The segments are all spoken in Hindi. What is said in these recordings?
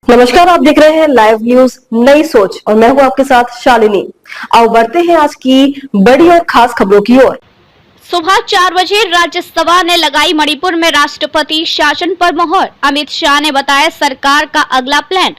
नमस्कार, आप देख रहे हैं लाइव न्यूज नई सोच और मैं हूं आपके साथ शालिनी। आओ बढ़ते हैं आज की बड़ी और खास खबरों की ओर। सुबह 4 बजे राज्यसभा ने लगाई मणिपुर में राष्ट्रपति शासन पर मोहर। अमित शाह ने बताया सरकार का अगला प्लान।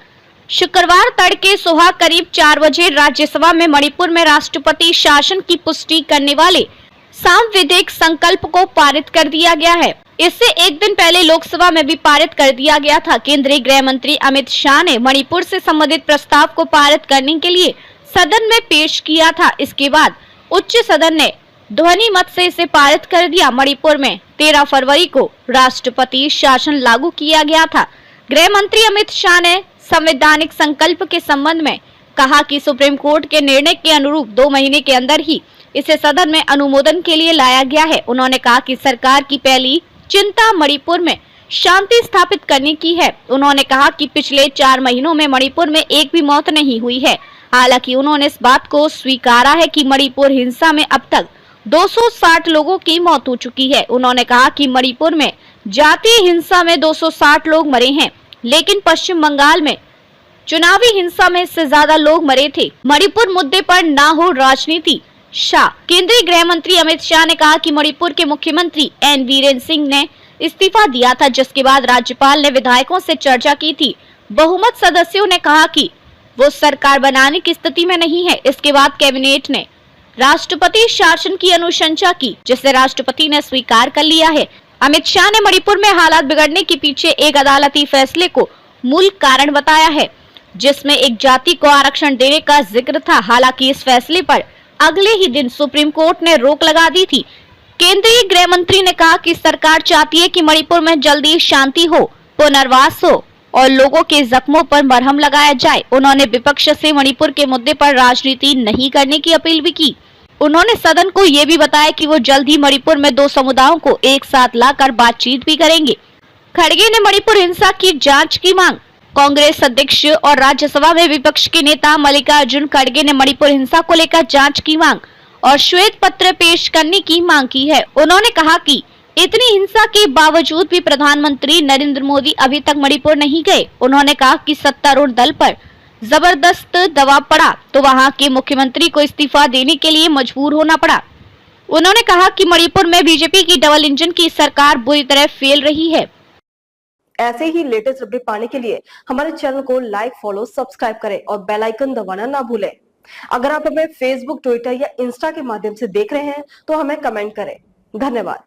शुक्रवार तड़के सुबह करीब 4 बजे राज्यसभा में मणिपुर में राष्ट्रपति शासन की पुष्टि करने वाले सांविधिक संकल्प को पारित कर दिया गया है। इससे एक दिन पहले लोकसभा में भी पारित कर दिया गया था। केंद्रीय गृह मंत्री अमित शाह ने मणिपुर से संबंधित प्रस्ताव को पारित करने के लिए सदन में पेश किया था। इसके बाद उच्च सदन ने ध्वनि मत से इसे पारित कर दिया। मणिपुर में 13 फरवरी को राष्ट्रपति शासन लागू किया गया था। गृह मंत्री अमित शाह ने संवैधानिक संकल्प के संबंध में कहा कि सुप्रीम कोर्ट के निर्णय के अनुरूप 2 महीने के अंदर ही इसे सदन में अनुमोदन के लिए लाया गया है। उन्होंने कहा कि सरकार की पहली चिंता मणिपुर में शांति स्थापित करने की है। उन्होंने कहा कि पिछले 4 महीनों में मणिपुर में एक भी मौत नहीं हुई है। हालांकि उन्होंने इस बात को स्वीकारा है कि मणिपुर हिंसा में अब तक 260 लोगों की मौत हो चुकी है। उन्होंने कहा कि मणिपुर में जातीय हिंसा में 260 लोग मरे हैं, लेकिन पश्चिम बंगाल में चुनावी हिंसा में इससे ज्यादा लोग मरे थे। मणिपुर मुद्दे पर ना हो राजनीति। शाह। केंद्रीय गृह मंत्री अमित शाह ने कहा कि मणिपुर के मुख्यमंत्री एन बीरेन सिंह ने इस्तीफा दिया था, जिसके बाद राज्यपाल ने विधायकों से चर्चा की थी। बहुमत सदस्यों ने कहा कि वो सरकार बनाने की स्थिति में नहीं है। इसके बाद कैबिनेट ने राष्ट्रपति शासन की अनुशंसा की, जिसे राष्ट्रपति ने स्वीकार कर लिया है। अमित शाह ने मणिपुर में हालात बिगड़ने के पीछे एक अदालती फैसले को मूल कारण बताया है, जिसमें एक जाति को आरक्षण देने का जिक्र था। हालांकि इस फैसले पर अगले ही दिन सुप्रीम कोर्ट ने रोक लगा दी थी। केंद्रीय गृह मंत्री ने कहा कि सरकार चाहती है कि मणिपुर में जल्दी शांति हो, पुनर्वास हो और लोगों के जख्मों पर मरहम लगाया जाए। उन्होंने विपक्ष से मणिपुर के मुद्दे पर राजनीति नहीं करने की अपील भी की। उन्होंने सदन को ये भी बताया कि वो जल्द ही मणिपुर में 2 समुदायों को एक साथ लाकर बातचीत भी करेंगे। खड़गे ने मणिपुर हिंसा की जांच की मांग। कांग्रेस अध्यक्ष और राज्यसभा में विपक्ष के नेता मल्लिकार्जुन खड़गे ने मणिपुर हिंसा को लेकर जांच की मांग और श्वेत पत्र पेश करने की मांग की है। उन्होंने कहा कि इतनी हिंसा के बावजूद भी प्रधानमंत्री नरेंद्र मोदी अभी तक मणिपुर नहीं गए। उन्होंने कहा कि सत्तारूढ़ दल पर जबरदस्त दबाव पड़ा तो वहां के मुख्यमंत्री को इस्तीफा देने के लिए मजबूर होना पड़ा। उन्होंने कहा कि मणिपुर में बीजेपी की डबल इंजन की सरकार बुरी तरह फेल रही है। ऐसे ही लेटेस्ट अपडेट पाने के लिए हमारे चैनल को लाइक, फॉलो, सब्सक्राइब करें और बेल आइकन दबाना ना भूलें। अगर आप हमें फेसबुक, ट्विटर या इंस्टा के माध्यम से देख रहे हैं तो हमें कमेंट करें। धन्यवाद।